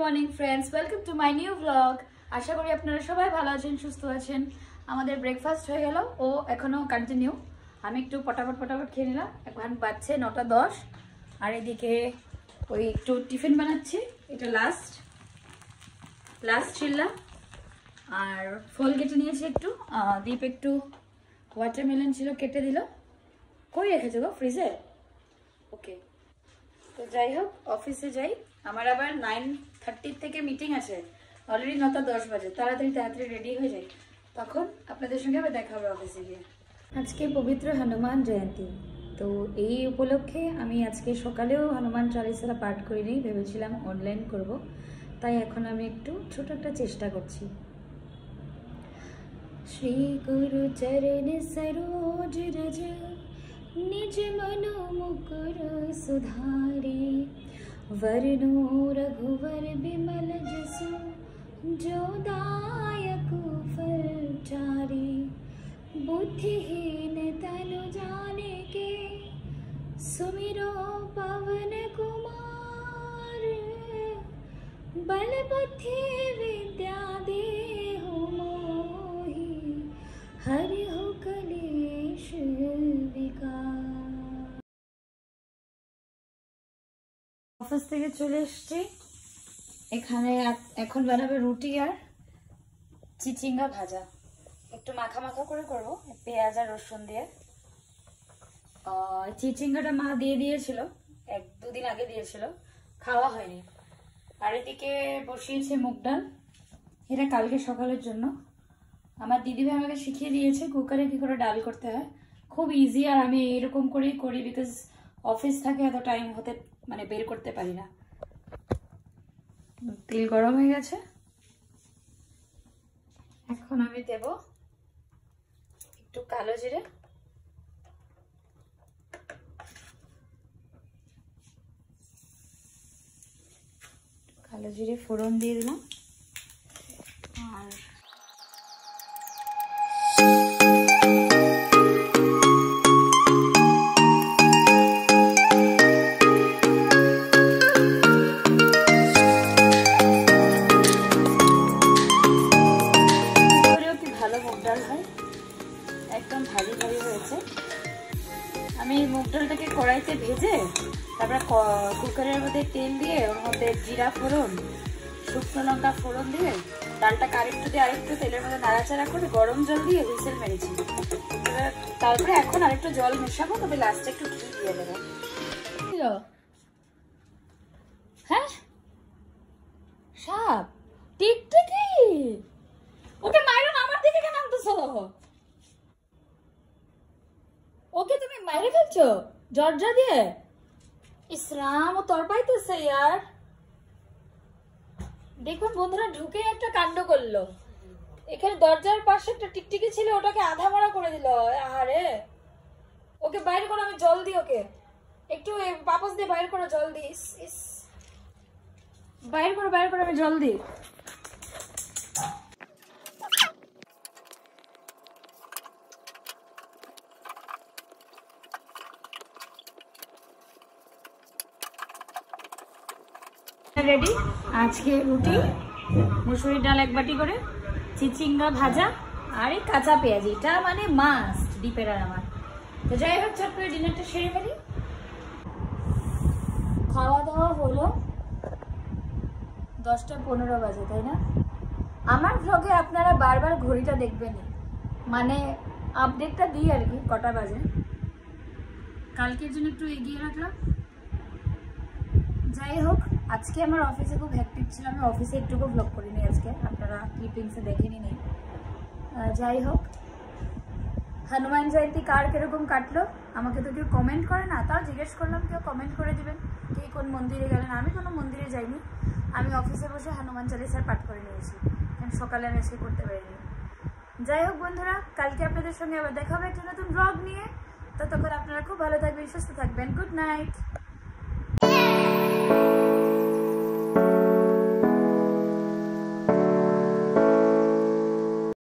Morning friends, welcome to my new blog. আশা করি আপনারা সবাই ভালো আছেন, সুস্থ আছেন। আমাদের ব্রেকফাস্ট হয়ে গেল, ও এখনো কন্টিনিউ। আমি একটু পটাপট খেয়ে নিলাম। এখন বাজছে 9:10। আর এদিকে ওই একটু টিফিন বানাচ্ছি। এটা লাস্ট চিল্লা। আর ফল কেটে নিয়েছি একটু। দীপ একটু ওয়াটারমেলন ছিল, কেটে দিল। কই রেখেছো গো? ফ্রিজে? ওকে। তো যাই হোক, অফিসে যাই। আমার আবার 9:30 থেকে মিটিং আছে। অলরেডি 9:10 বাজে। তাড়াতাড়ি রেডি হয়ে যাই, তখন আপনাদের সঙ্গে আবার দেখা হবে অফিসে গিয়ে। আজকে পবিত্র হনুমান জয়ন্তী, তো এই উপলক্ষে আমি আজকে সকালেও হনুমান চালিসা পাঠ করিনি, ভেবেছিলাম অনলাইন করব। তাই এখন আমি একটু ছোট একটা চেষ্টা করছি। শ্রী গুরু চরণ সরোজ রজ निज मनो मुकुर सुधारे वरनो रघुवर बिमल जसु जो दायक फल चारे बुद्धिहीन तनु जाने के सुमिरो पवन कुमार बल बुद्धि विद्या देहु मोहि हरि हो कलेश অফিস থেকে চলে এসেছি। এখানে এখন বানাবে রুটি আর চিচিঙ্গা ভাজা। একটু মাখা করে করবো, পেঁয়াজ আর রসুন দিয়ে। চিচিঙ্গাটা মা দিয়ে দিয়েছিল, 1-2 দিন আগে দিয়েছিল, খাওয়া হয়নি। আর এদিকে বসিয়েছে মুগ ডাল, এটা কালকে সকালের জন্য। আমার দিদিভাই আমাকে শিখিয়ে দিয়েছে কুকারে কি করে ডাল করতে হয়, খুব ইজি। আর আমি এরকম করেই করি, বিকজ অফিস থাকে, এত টাইম হতে বের করতে পারি না। তেল গরম হয়ে গেছে, এখন আমি দেব একটু কালো জিরে, ফোড়ন দিয়ে দিলাম। আর একদম ভারী হয়েছে। আমি মুগ ডালটাকে কড়াইতে ভেজে তারপরে কুকারের মধ্যে তেল দিয়ে ওর মধ্যে জিরা ফোড়ন, শুকনো লঙ্কা ফোড়ন দিয়ে ডালটাকে আরেকটু তেলের মধ্যে নাড়াচাড়া করে গরম জল দিয়ে হুইসেল মেরেছি। তারপরে এখন আরেকটু জল মেশাবো, তবে লাস্টে একটু ঘি দিয়ে দেবো। হ্যাঁ, সাপ টিকটিকি, ওকে মাইরো না, আমার দিকে কেন আনতেছো? ওকে তুমি মাইরে ফেলছো দরজা দিয়ে? ইসলাম, ও তর পাইতেছে ইয়ার। দেখুন বন্ধুরা, ঢুকে একটা কাণ্ড করলো। এখানে দরজার পাশে একটা টিকটিকি ছিল, ওটাকে আধা মারা করে দিল। আহারে, ওকে বাইরে করো, আমি জল দিই ওকে একটু, বাপস দিয়ে বাইরে করো, জল দিই। বাইরে করো, আমি জল দিই। রেডি। আজকে রুটি, মুসুরির ডাল 1 বাটি করে, চিচিঙ্গা ভাজা আর এই কাঁচা পেঁয়াজ, এটা মাস্ট ডিপের আর আমার। তো যাই হোক, চট করে ডিনারটা সেরে ফেলি। খাওয়া দাওয়া হলো 10:15 বাজে, তাই না? আমার ভ্লগে আপনারা বারবার ঘড়িটা দেখবেন, আপডেটটা দিই আর কি, কটা বাজে। কালকের জন্য একটু এগিয়ে রাখলাম। যাই হোক, আজকে আমার অফিসে খুব হ্যাকটিক ছিল, আমি অফিসে একটুকু ব্লগ করিনি আজকে, আপনারা ক্লিপিংসে দেখেনি নেই। যাই হোক, হনুমান জয়ন্তী কার কিরকম কাটলো আমাকে তো কেউ কমেন্ট করে না, তাও জিজ্ঞেস করলাম, কেউ কমেন্ট করে দিবেন কে কোন মন্দিরে গেলেন। আমি কোনো মন্দিরে যাইনি, আমি অফিসে বসে হনুমান চালিসার পাঠ করে নিয়েছি, কারণ সকালে আমি আজকে করতে পারিনি। যাই হোক বন্ধুরা, কালকে আপনাদের সঙ্গে আবার দেখা হবে একটা নতুন ব্লগ নিয়ে। ততক্ষণ আপনারা খুব ভালো থাকবেন, সুস্থ থাকবেন। Good night.